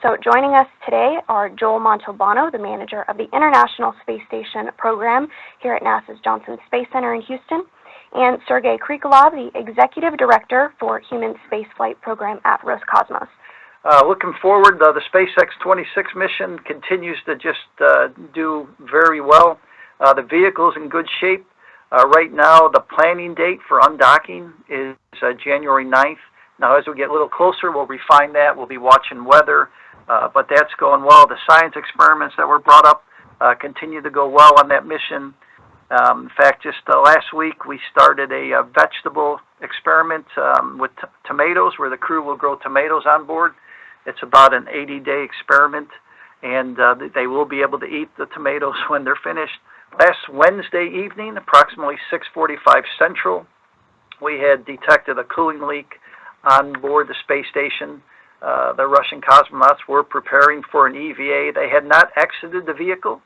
So joining us today are Joel Montalbano, the manager of the International Space Station program here at NASA's Johnson Space Center in Houston, and Sergei Krikalev, the executive director for Human Spaceflight program at Roscosmos. Looking forward, the SpaceX 26 mission continues to just do very well. The vehicle's in good shape. Right now, the planning date for undocking is January 9th. Now, as we get a little closer, we'll refine that. We'll be watching weather, but that's going well. The science experiments that were brought up continue to go well on that mission. In fact, just last week, we started a vegetable experiment with tomatoes, where the crew will grow tomatoes on board. It's about an 80-day experiment, and they will be able to eat the tomatoes when they're finished. Last Wednesday evening, approximately 6:45 Central, we had detected a cooling leak on board the space station. The Russian cosmonauts were preparing for an EVA. They had not exited the vehicle,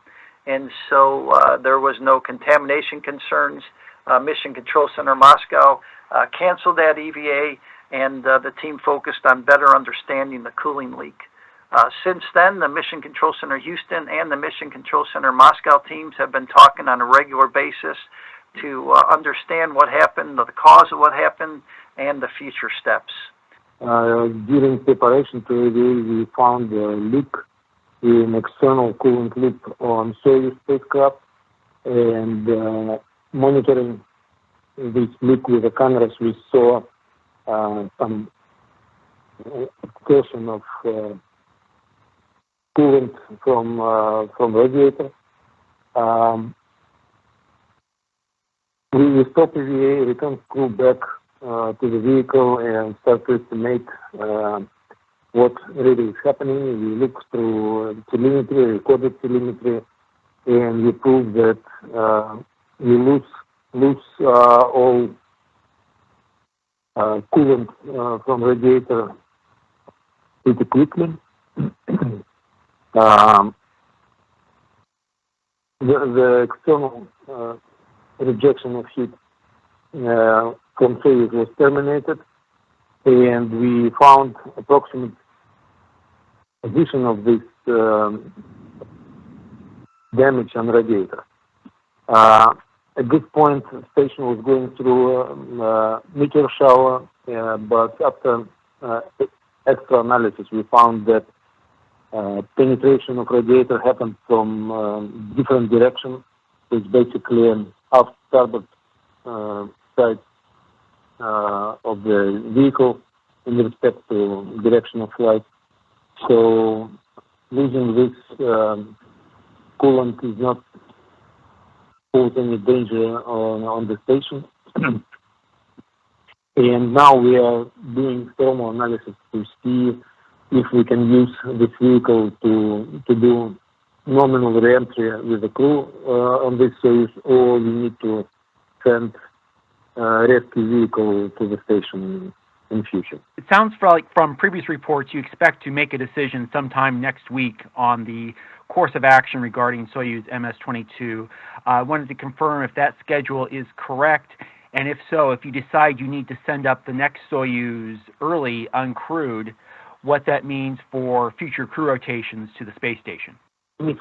and so there was no contamination concerns. Mission Control Center Moscow canceled that EVA, and the team focused on better understanding the cooling leak. Since then, the Mission Control Center Houston and the Mission Control Center Moscow teams have been talking on a regular basis to understand what happened, the cause of what happened, and the future steps. During preparation to EVA, we found a leak in external coolant loop on Soyuz spacecraft, and monitoring this leak with the cameras, we saw some excursion of coolant from radiator. We stopped EVA, returned crew back to the vehicle, and started to estimate what really is happening. We looked through telemetry, recorded telemetry, and we proved that we lose all coolant from radiator pretty quickly. The external rejection of heat from Soyuz was terminated, and we found approximate addition of this damage on radiator. At this point, the station was going through a meteor shower, but after extra analysis, we found that penetration of radiator happened from different directions. It's basically an off-starboard side of the vehicle in respect to direction of flight. So losing this coolant is not pose any danger on the station. And now we are doing thermal analysis to see if we can use this vehicle to do nominal reentry with the crew on this Soyuz, or we need to send a rescue vehicle to the station in future. It sounds like from previous reports you expect to make a decision sometime next week on the course of action regarding Soyuz MS-22. I wanted to confirm if that schedule is correct, and if so, if you decide you need to send up the next Soyuz early, uncrewed, what that means for future crew rotations to the space station. If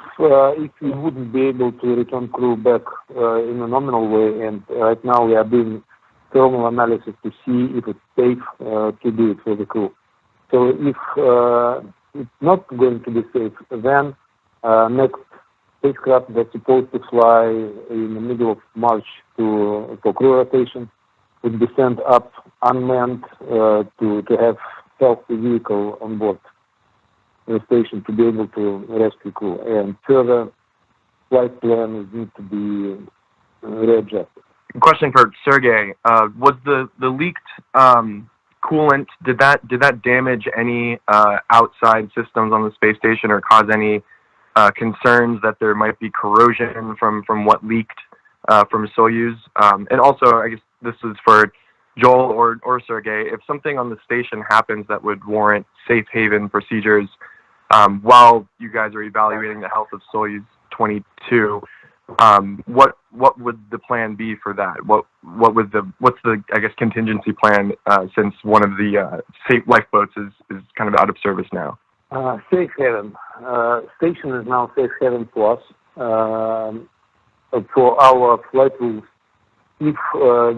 we wouldn't be able to return crew back in a nominal way, and right now we are doing thermal analysis to see if it's safe to do it for the crew. So if it's not going to be safe, then next spacecraft that's supposed to fly in the middle of March for crew rotation would be sent up unmanned to have healthy vehicle on board the station to be able to rescue crew. And further flight plans need to be readjusted. Question for Sergei: was the leaked coolant, did that damage any outside systems on the space station, or cause any concerns that there might be corrosion from what leaked from Soyuz? And also, I guess this is for Joel or Sergei, if something on the station happens that would warrant safe haven procedures while you guys are evaluating the health of Soyuz 22, what would the plan be for that? What's the I guess contingency plan since one of the safe lifeboats is kind of out of service now? Safe haven. Station is now safe haven plus for our flight rules. If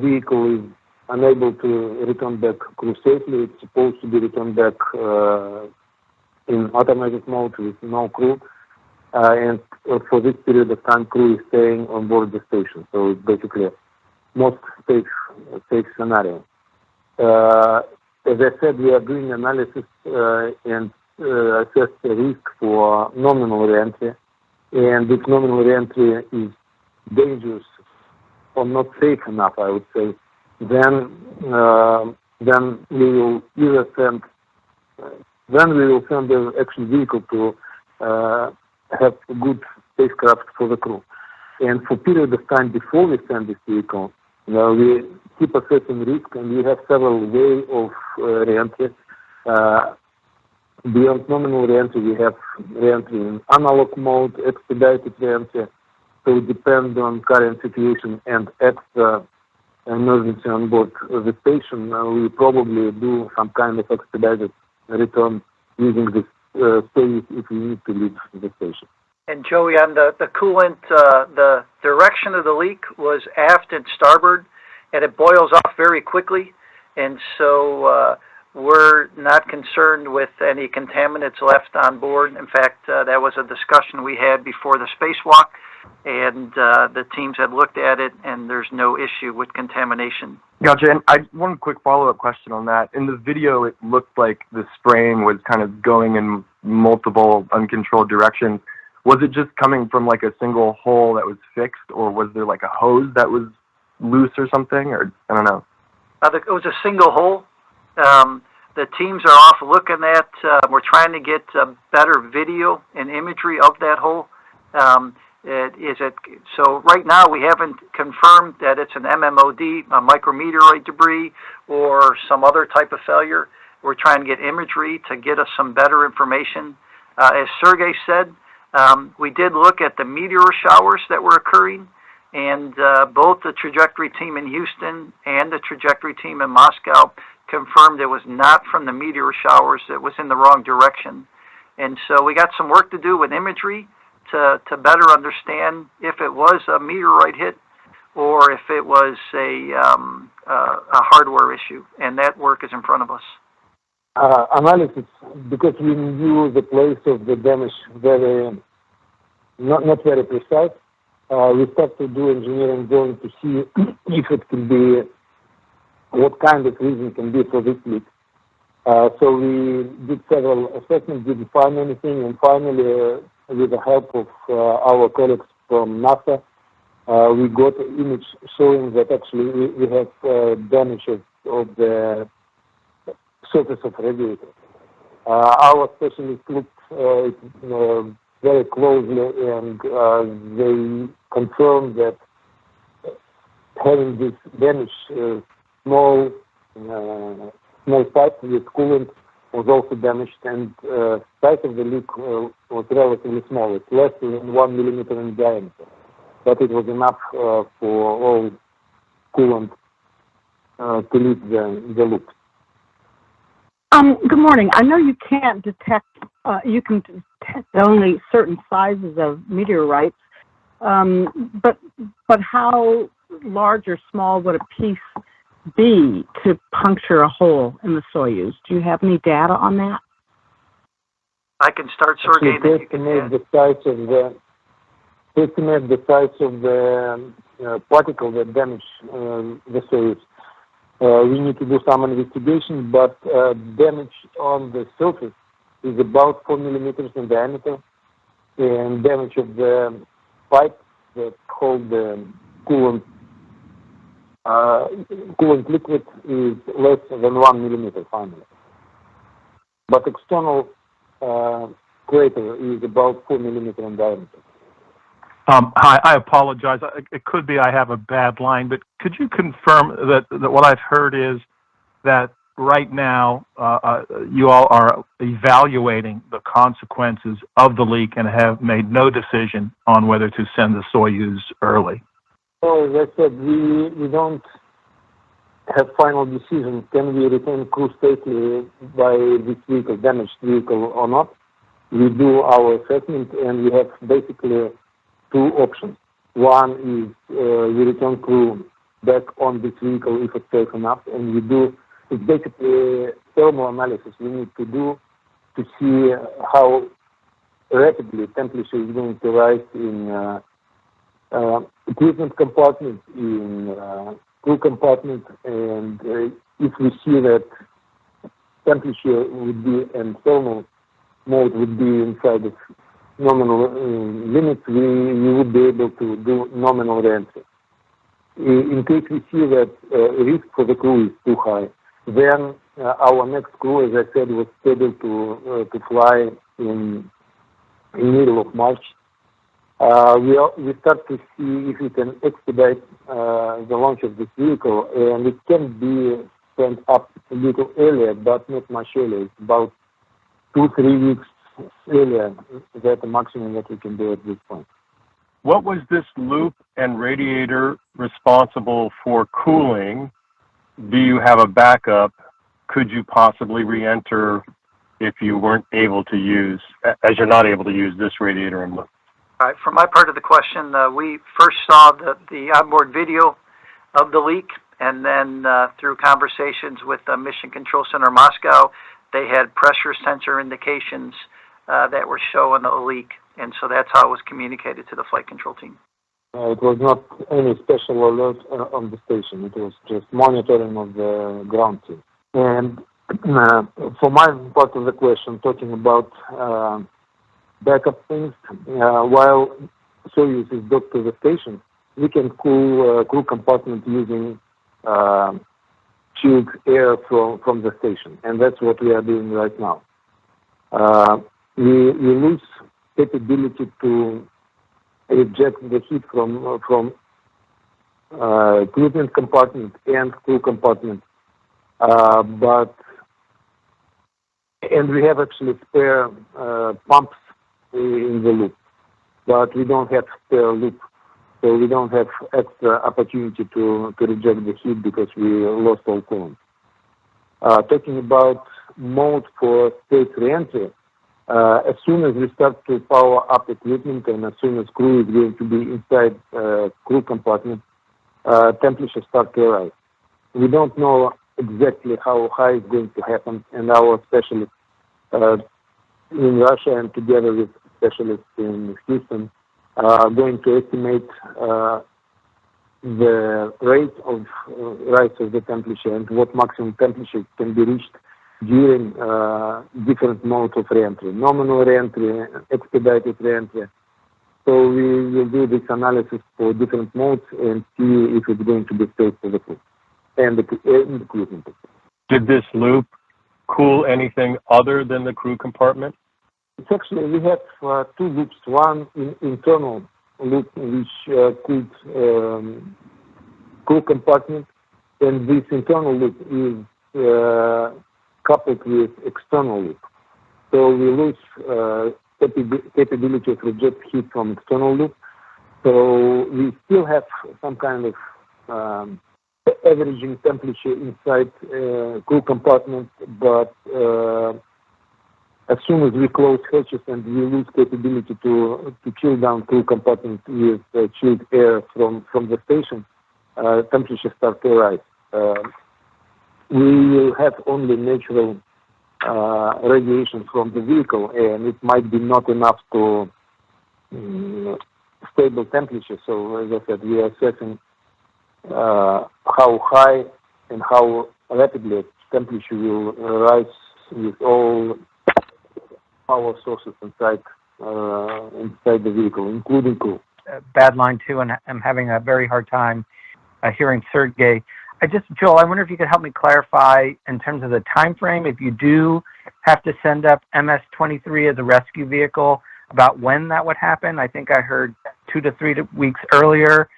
vehicle is unable to return back crew safely, it's supposed to be returned back in automatic mode with no crew. And for this period of time, crew is staying on board the station. So it's basically most safe scenario. As I said, we are doing analysis and assess the risk for nominal reentry. And if nominal reentry is dangerous or not safe enough, I would say, then we will either send the actual vehicle to have a good spacecraft for the crew. And for period of time before we send this vehicle, we keep assessing risk, and we have several ways of reentry. Beyond nominal reentry, we have reentry in analog mode, expedited reentry. So it depends on current situation and extra emergency on board the station. We probably do some kind of expedited return using this Soyuz if we need to leave the station. And Joey, on the coolant, the direction of the leak was aft and starboard, and it boils off very quickly. And so we're not concerned with any contaminants left on board. In fact, that was a discussion we had before the spacewalk, and the teams had looked at it, and there's no issue with contamination. Gotcha. And one quick follow-up question on that. In the video, it looked like the spraying was kind of going in multiple uncontrolled directions. Was it just coming from like a single hole that was fixed, or was there like a hose that was loose or something? Or I don't know. It was a single hole. The teams are off looking at. We're trying to get better video and imagery of that hole. So right now we haven't confirmed that it's an MMOD, a micrometeorite debris, or some other type of failure. We're trying to get imagery to get us some better information. As Sergei said, we did look at the meteor showers that were occurring, and both the trajectory team in Houston and the trajectory team in Moscow confirmed it was not from the meteor showers. It was in the wrong direction. And so we got some work to do with imagery to better understand if it was a meteorite hit or if it was a hardware issue. And that work is in front of us. Analysis, because we knew the place of the damage not very precise, we start to do engineering going to see if it can be, what kind of reason can be for this leak. So we did several assessments, didn't find anything, and finally, with the help of our colleagues from NASA, we got an image showing that actually we have damage of the surface of radiator. Our specialists looked very closely, and they confirmed that having this damage, small pipe with coolant was also damaged, and size of the leak was relatively small. It's less than 1 millimeter in diameter, but it was enough for all coolant to leak the loop. Good morning. I know you can't detect, you can detect only certain sizes of meteorites, but how large or small would a piece be to puncture a hole in the Soyuz? Do you have any data on that? I can start, Sergei. Estimate the size of the particle that damaged the Soyuz. We need to do some investigation, but damage on the surface is about 4 millimeters in diameter, and damage of the pipe that hold the coolant liquid is less than 1 millimeter finally. But external crater is about 4 millimeters in diameter. Hi, I apologize. It could be I have a bad line, but could you confirm that what I've heard is that right now you all are evaluating the consequences of the leak and have made no decision on whether to send the Soyuz early? So as I said, we don't have final decision. Can we return crew safely by this vehicle, damaged vehicle or not? we do our assessment, and we have basically two options. One is we return crew back on this vehicle if it's safe enough, and it's basically thermal analysis we need to do to see how rapidly temperature is going to rise in equipment compartment, in crew compartment, and if we see that temperature would be and thermal mode would be inside of nominal limits, we would be able to do nominal reentry. In case we see that risk for the crew is too high, then our next crew, as I said, was scheduled to fly in middle of March. We start to see if we can expedite the launch of this vehicle, and it can be sent up a little earlier, but not much earlier. It's about 2-3 weeks earlier. That's the maximum that we can do at this point. What was this loop and radiator responsible for cooling? Do you have a backup? Could you possibly re-enter if you weren't able to use, as you're not able to use this radiator and loop? All right, for my part of the question, we first saw the onboard video of the leak, and then through conversations with the Mission Control Center Moscow, they had pressure sensor indications that were showing a leak, and so that's how it was communicated to the flight control team. It was not any special alert on the station. It was just monitoring of the ground team. And for my part of the question, talking about backup things, while Soyuz is docked to the station, we can cool crew compartment using chilled air from the station, and that's what we are doing right now. We lose capability to reject the heat from equipment compartment and crew compartment, and we have actually spare pumps in the loop, but we don't have spare loop, so we don't have extra opportunity to reject the heat because we lost all coolant. Talking about mode for space reentry, as soon as we start to power up equipment and as soon as crew is going to be inside crew compartment, temperature start to rise. We don't know exactly how high it's going to happen, and our specialists in Russia and together with specialists in Houston are going to estimate the rate of rise of the temperature and what maximum temperature can be reached during different modes of reentry, nominal reentry, expedited reentry. So we will do this analysis for different modes and see if it's going to be safe for the crew and the equipment. Did this loop cool anything other than the crew compartment? It's actually, we have two loops. One internal loop which cooled crew compartment, and this internal loop is coupled with external loop. So we lose capability of reject heat from external loop. So we still have some kind of averaging temperature inside crew compartment, but as soon as we close hatches and we lose capability to chill down crew compartment with chilled air from the station, temperature start to rise. We will have only natural radiation from the vehicle, and it might be not enough to stable temperature. So as I said, we are assessing how high and how rapidly temperature will rise with all power sources inside the vehicle, including crew. Bad line too, and I'm having a very hard time hearing Sergei. Joel, I wonder if you could help me clarify in terms of the time frame, if you do have to send up MS-23 as a rescue vehicle, about when that would happen. I think I heard 2 to 3 weeks earlier.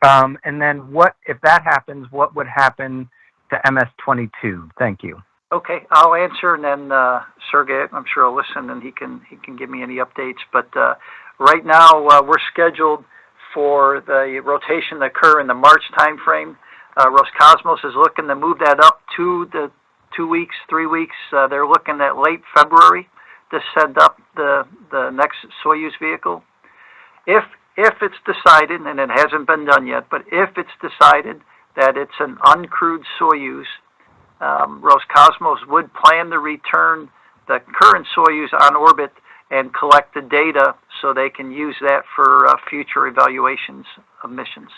And then what, if that happens, what would happen to MS-22? Thank you. Okay, I'll answer, and then Sergei, I'm sure, will listen, and he can give me any updates. But right now, we're scheduled for the rotation to occur in the March timeframe. Roscosmos is looking to move that up to the 2 weeks, 3 weeks. They're looking at late February to send up the next Soyuz vehicle. If it's decided, and it hasn't been done yet, but if it's decided that it's an uncrewed Soyuz, Roscosmos would plan to return the current Soyuz on orbit and collect the data so they can use that for future evaluations of missions.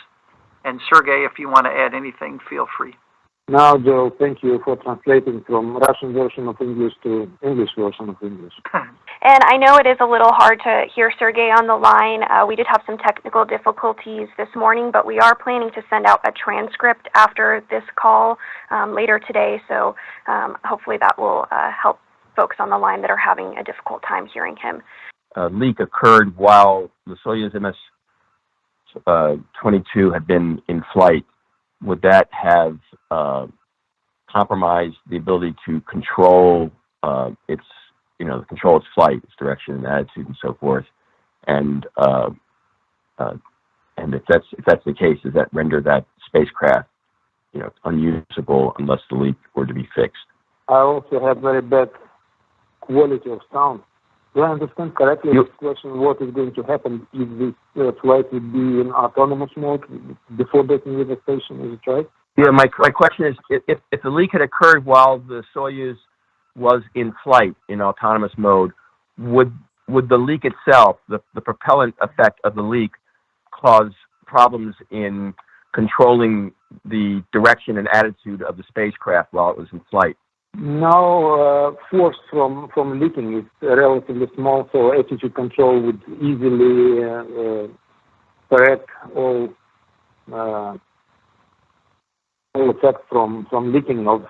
And Sergei, if you want to add anything, feel free. Now, Joe, thank you for translating from Russian version of English to English version of English. And I know it is a little hard to hear Sergei on the line. We did have some technical difficulties this morning, but we are planning to send out a transcript after this call later today, so hopefully that will help folks on the line that are having a difficult time hearing him. Leak occurred while the Soyuz MS-22 had been in flight. Would that have compromised the ability to control its flight, its direction and attitude and so forth? And if that's the case, does that render that spacecraft, unusable unless the leak were to be fixed? I also have very bad quality of sound. Do I understand correctly this question, what is going to happen if this flight would be in autonomous mode before getting to the station? Is it right? Yeah, my question is, if the leak had occurred while the Soyuz was in flight in autonomous mode, would the leak itself, the propellant effect of the leak, cause problems in controlling the direction and attitude of the spacecraft while it was in flight? No, force from leaking is relatively small, so attitude control would easily correct all effects from leaking of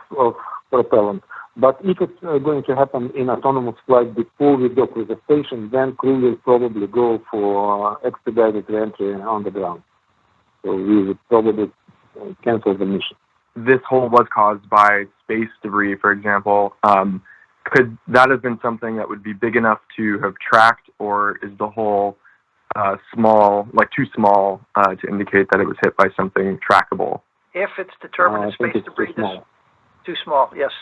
propellant. But if it's going to happen in autonomous flight before we dock with the station, then crew will probably go for expedited reentry on the ground. So we would probably cancel the mission. This hole was caused by space debris, for example. Could that have been something that would be big enough to have tracked, or is the hole small, like too small to indicate that it was hit by something trackable? If it's determined that space debris is too small, yes,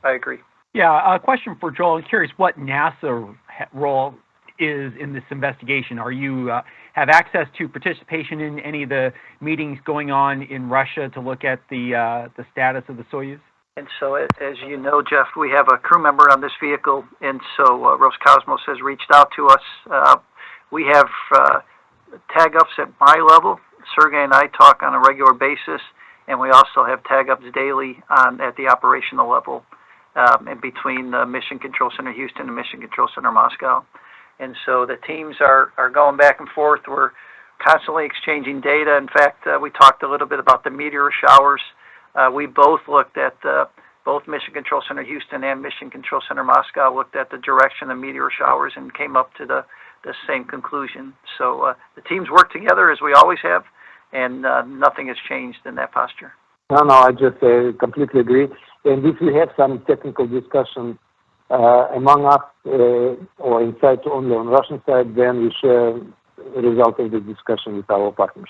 I agree. Yeah, a question for Joel. I'm curious what NASA role is in this investigation. Are you have access to participation in any of the meetings going on in Russia to look at the status of the Soyuz? And so, as you know, Jeff, we have a crew member on this vehicle, and so Roscosmos has reached out to us. We have tag-ups at my level. Sergei and I talk on a regular basis, and we also have tag-ups daily at the operational level in between Mission Control Center Houston and Mission Control Center Moscow. And so the teams are going back and forth. We're constantly exchanging data. In fact, we talked a little bit about the meteor showers. We both looked at both Mission Control Center Houston and Mission Control Center Moscow looked at the direction of meteor showers and came up to the same conclusion. So the teams work together as we always have, and nothing has changed in that posture. No, I just completely agree. And if we have some technical discussion among us or inside only on Russian side, then we share the result of the discussion with our partners.